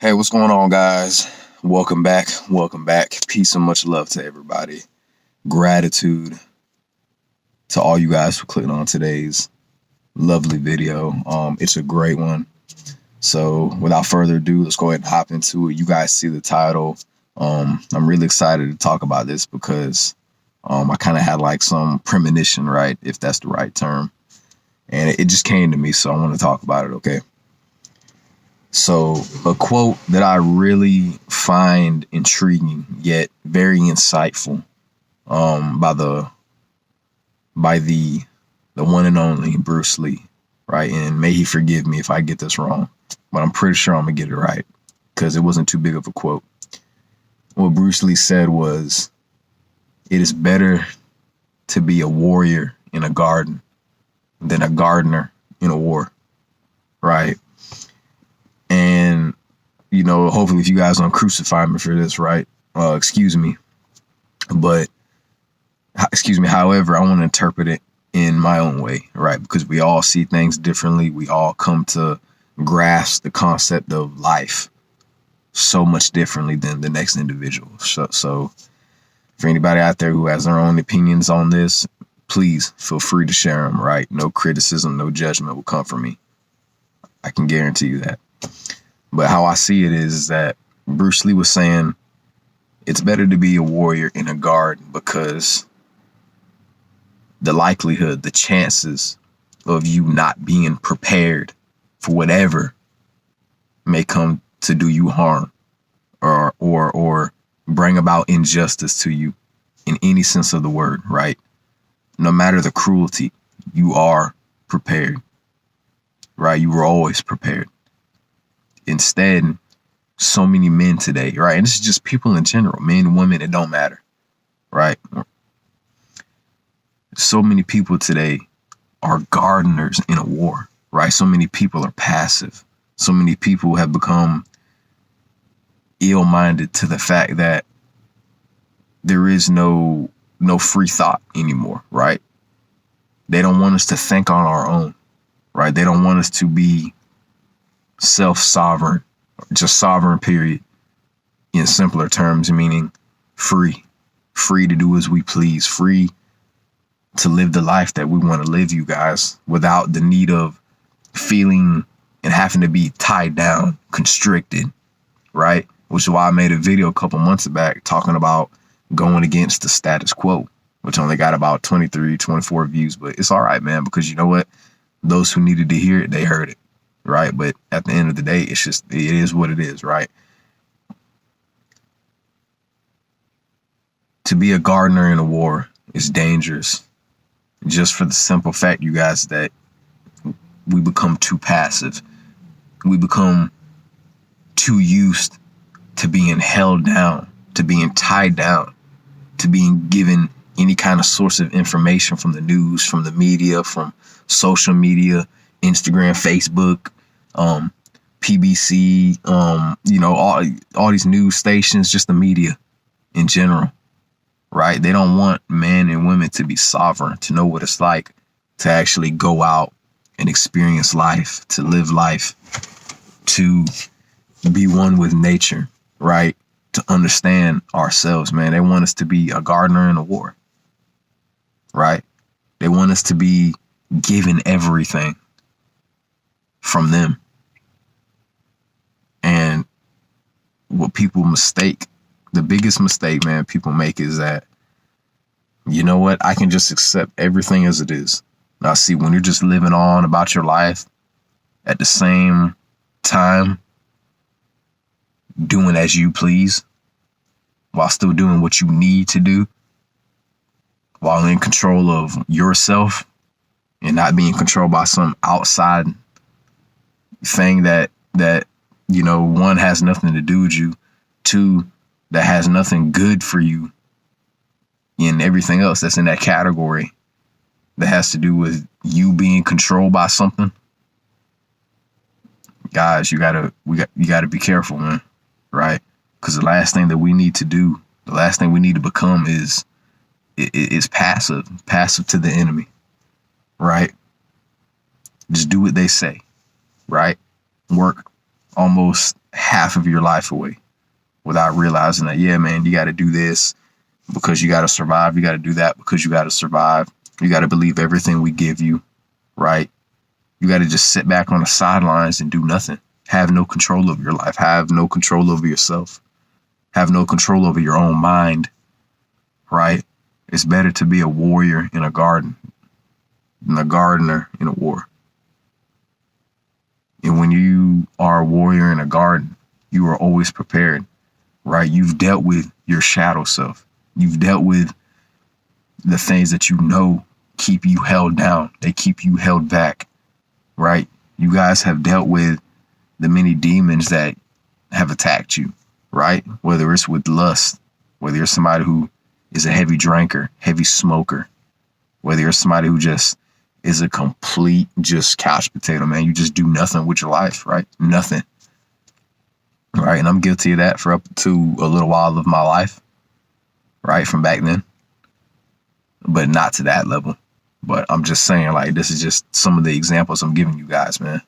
Hey, what's going on, guys? Welcome back. Welcome back. Peace and much love to everybody. Gratitude to all you guys for clicking on today's lovely video. It's a great one. So, without further ado, let's go ahead and hop into it. You guys see the title. I'm really excited to talk about this because I kind of had like some premonition, right? If that's the right term. And it just came to me, so I want to talk about it, okay? So, a quote that I really find intriguing yet very insightful, by the one and only Bruce Lee, right? And may he forgive me if I get this wrong, but I'm pretty sure I'm gonna get it right because it wasn't too big of a quote. What Bruce Lee said was, "It is better to be a warrior in a garden than a gardener in a war," right? And hopefully, if you guys don't crucify me for this, right? Excuse me, but excuse me. However, I want to interpret it in my own way, right? Because we all see things differently. We all come to grasp the concept of life so much differently than the next individual. So for anybody out there who has their own opinions on this, please feel free to share them, right? No criticism, no judgment will come from me. I can guarantee you that. But how I see it is that Bruce Lee was saying it's better to be a warrior in a garden because the likelihood, the chances of you not being prepared for whatever may come to do you harm or bring about injustice to you in any sense of the word, right? No matter the cruelty, you are prepared, right? You were always prepared. Instead, so many men today, right? And this is just people in general, men, women, it don't matter, right? So many people today are gardeners in a war, right? So many people are passive. So many people have become ill-minded to the fact that there is no free thought anymore, right? They don't want us to think on our own, right? They don't want us to be self-sovereign, just sovereign, period, in simpler terms, meaning free to do as we please, free to live the life that we want to live, you guys, without the need of feeling and having to be tied down, constricted, right? Which is why I made a video a couple months back talking about going against the status quo, which only got about 23, 24 views, but it's all right, man, because you know what? Those who needed to hear it, they heard it, right? But at the end of the day, it is what it is, right? To be a gardener in a war is dangerous, just for the simple fact, you guys, that we become too passive. We become too used to being held down, to being tied down, to being given any kind of source of information from the news, from the media, from social media, Instagram, Facebook, PBC, all these news stations, just the media in general, right? They don't want men and women to be sovereign, to know what it's like to actually go out and experience life, to live life, to be one with nature, right? To understand ourselves, man. They want us to be a gardener in a war, right? They want us to be given everything from them. And what people mistake, the biggest mistake, man, people make is that, you know what? I can just accept everything as it is. Now, see, when you're just living on about your life at the same time, doing as you please, while still doing what you need to do, while in control of yourself and not being controlled by some outside thing that one, has nothing to do with you, two, that has nothing good for you, and everything else that's in that category that has to do with you being controlled by something. Guys, you gotta be careful, man, right? Because the last thing that we need to do, the last thing we need to become is passive to the enemy, right? Just do what they say, right? Work almost half of your life away without realizing that, yeah, man, you got to do this because you got to survive. You got to do that because you got to survive. You got to believe everything we give you, right? You got to just sit back on the sidelines and do nothing. Have no control over your life. Have no control over yourself. Have no control over your own mind, right? It's better to be a warrior in a garden than a gardener in a war. And when you are a warrior in a garden, you are always prepared, right? You've dealt with your shadow self. You've dealt with the things that you know keep you held down. They keep you held back, right? You guys have dealt with the many demons that have attacked you, right? Whether it's with lust, whether you're somebody who is a heavy drinker, heavy smoker, whether you're somebody who just is a complete just couch potato, man. You just do nothing with your life, right? Nothing. Right. And I'm guilty of that for up to a little while of my life, right? From back then, but not to that level. But I'm just saying, like, this is just some of the examples I'm giving you guys, man.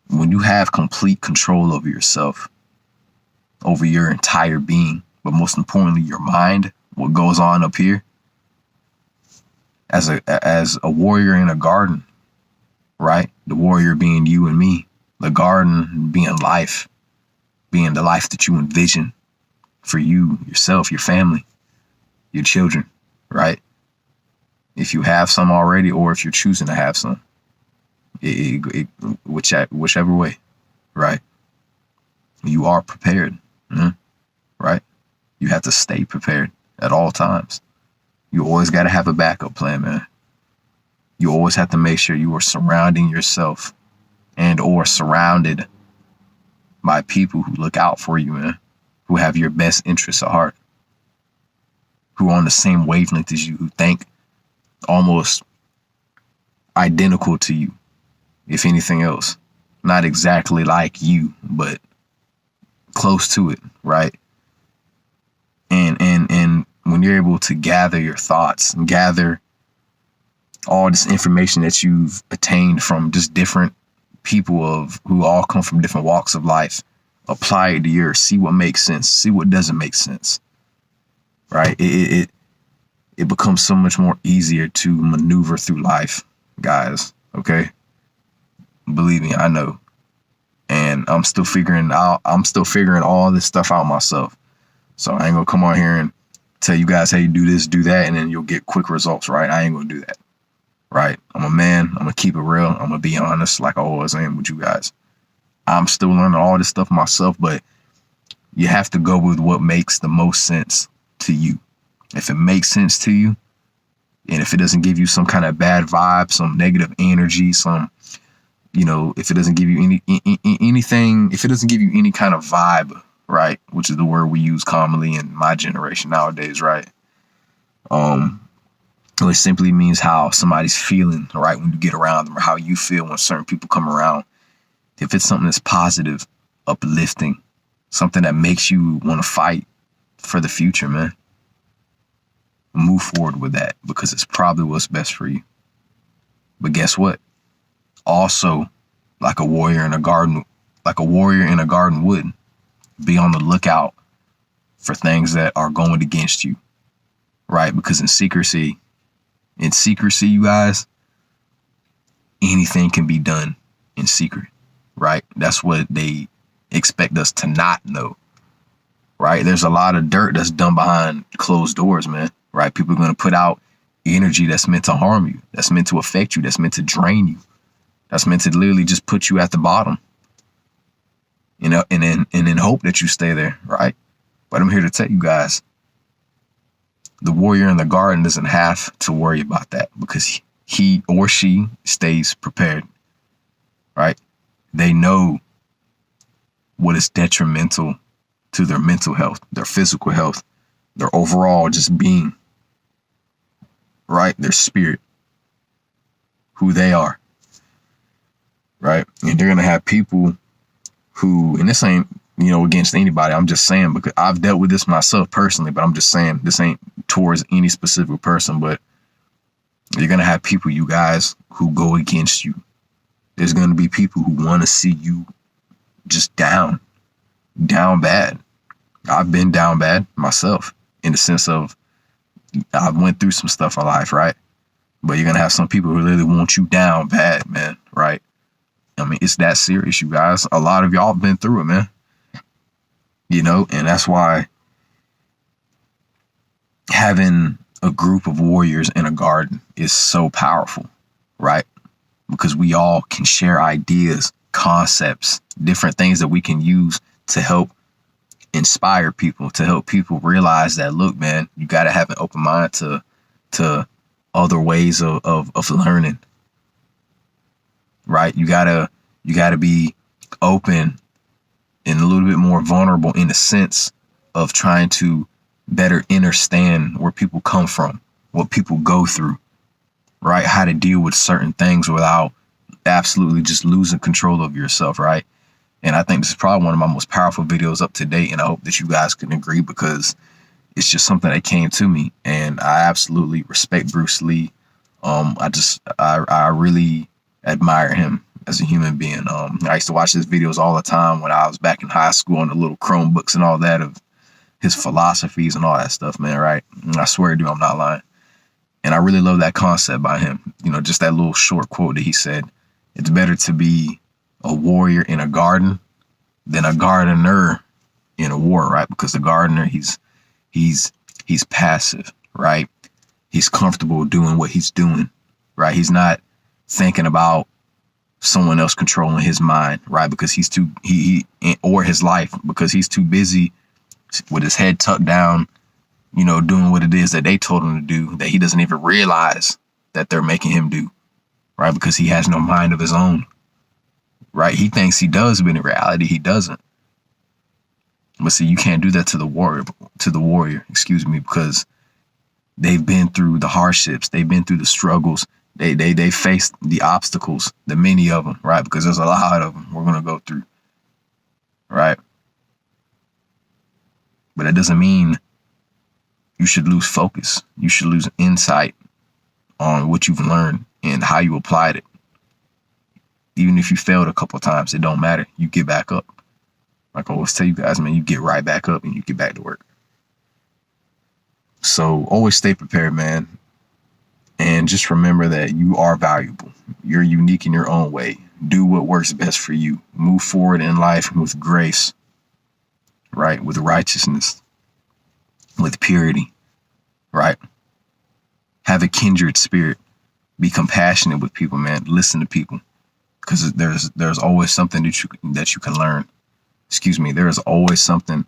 When you have complete control over yourself, over your entire being, but most importantly, your mind, what goes on up here, as a warrior in a garden, right? The warrior being you and me, the garden being life, being the life that you envision for you, yourself, your family, your children, right? If you have some already, or if you're choosing to have some, whichever way, right? You are prepared, right? You have to stay prepared at all times. You always got to have a backup plan, man. You always have to make sure you are surrounding yourself and or surrounded by people who look out for you, man, who have your best interests at heart, who are on the same wavelength as you, who think almost identical to you, if anything else. Not exactly like you, but close to it, right? And when you're able to gather your thoughts and gather all this information that you've attained from just different people who all come from different walks of life, apply it to yours, see what makes sense, see what doesn't make sense, right? It becomes so much more easier to maneuver through life, guys. Okay, believe me, I know, and I'm still figuring all this stuff out myself. So I ain't gonna come on here and tell you guys, hey, do this, do that, and then you'll get quick results, right? I ain't gonna do that, right? I'm a man. I'm gonna keep it real. I'm gonna be honest, like I always am with you guys. I'm still learning all this stuff myself, but you have to go with what makes the most sense to you. If it makes sense to you, and if it doesn't give you some kind of bad vibe, some negative energy, if it doesn't give you anything, if it doesn't give you any kind of vibe, right, which is the word we use commonly in my generation nowadays, right? It simply means how somebody's feeling, right, when you get around them, or how you feel when certain people come around. If it's something that's positive, uplifting, something that makes you want to fight for the future, man, move forward with that, because it's probably what's best for you. But guess what? Also, like a warrior in a garden would, be on the lookout for things that are going against you, right? Because in secrecy, you guys, anything can be done in secret, right? That's what they expect us to not know, right? There's a lot of dirt that's done behind closed doors, man, right? People are going to put out energy that's meant to harm you, that's meant to affect you, that's meant to drain you, that's meant to literally just put you at the bottom, and then hope that you stay there, right? But I'm here to tell you guys, the warrior in the garden doesn't have to worry about that, because he or she stays prepared, right? They know what is detrimental to their mental health, their physical health, their overall just being, right? Their spirit, who they are, right? And they're going to have people who, and this ain't, against anybody. I'm just saying, because I've dealt with this myself personally, but I'm just saying this ain't towards any specific person, but you're going to have people, you guys, who go against you. There's going to be people who want to see you just down bad. I've been down bad myself in the sense of I've went through some stuff in life, right? But you're going to have some people who really want you down bad, man, right? I mean, it's that serious, you guys. A lot of y'all have been through it, man. You know, and that's why having a group of warriors in a garden is so powerful, right? Because we all can share ideas, concepts, different things that we can use to help inspire people, to help people realize that, look, man, you got to have an open mind to other ways of learning, right? You gotta be open and a little bit more vulnerable in the sense of trying to better understand where people come from, what people go through, right? How to deal with certain things without absolutely just losing control of yourself, right? And I think this is probably one of my most powerful videos up to date. And I hope that you guys can agree, because it's just something that came to me, and I absolutely respect Bruce Lee. I really admire him as a human being. I used to watch his videos all the time when I was back in high school on the little Chromebooks and all that, of his philosophies and all that stuff, man, right? And I swear to you, I'm not lying. And I really love that concept by him. You know, just that little short quote that he said, it's better to be a warrior in a garden than a gardener in a war, right? Because the gardener, he's passive, right? He's comfortable doing what he's doing, right? He's not thinking about someone else controlling his mind, right? Because he's too, or his life, because he's too busy with his head tucked down, you know, doing what it is that they told him to do, that he doesn't even realize that they're making him do, right? Because he has no mind of his own, right? He thinks he does, but in reality, he doesn't. But see, you can't do that to the warrior, excuse me, because they've been through the hardships. They've been through the struggles. They faced the obstacles, the many of them, right? Because there's a lot of them we're going to go through, right? But that doesn't mean you should lose focus. You should lose insight on what you've learned and how you applied it. Even if you failed a couple of times, it don't matter. You get back up. Like I always tell you guys, man, you get right back up and you get back to work. So always stay prepared, man. And just remember that you are valuable. You're unique in your own way. Do what works best for you. Move forward in life with grace, right? With righteousness, with purity, right? Have a kindred spirit. Be compassionate with people, man. Listen to people, because there's always something that you can learn. Excuse me. There is always something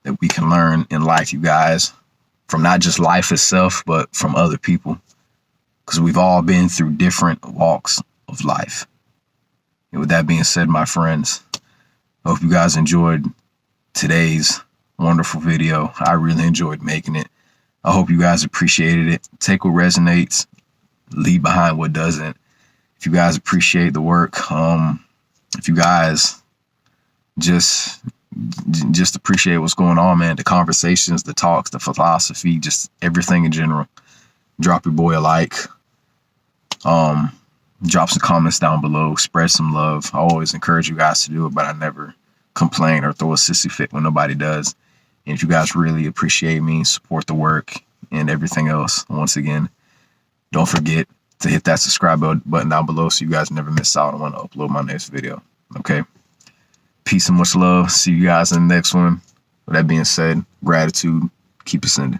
that we can learn in life, you guys, from not just life itself, but from other people, because we've all been through different walks of life. And with that being said, my friends, I hope you guys enjoyed today's wonderful video. I really enjoyed making it. I hope you guys appreciated it. Take what resonates, leave behind what doesn't. If you guys appreciate the work, if you guys just appreciate what's going on, man, the conversations, the talks, the philosophy, just everything in general, drop your boy a like, drop some comments down below, spread some love. I always encourage you guys to do it, but I never complain or throw a sissy fit when nobody does. And if you guys really appreciate me, support the work and everything else, once again, don't forget to hit that subscribe button down below so you guys never miss out on when I upload my next video. Okay. Peace and much love. See you guys in the next one. With that being said, gratitude. Keep ascending.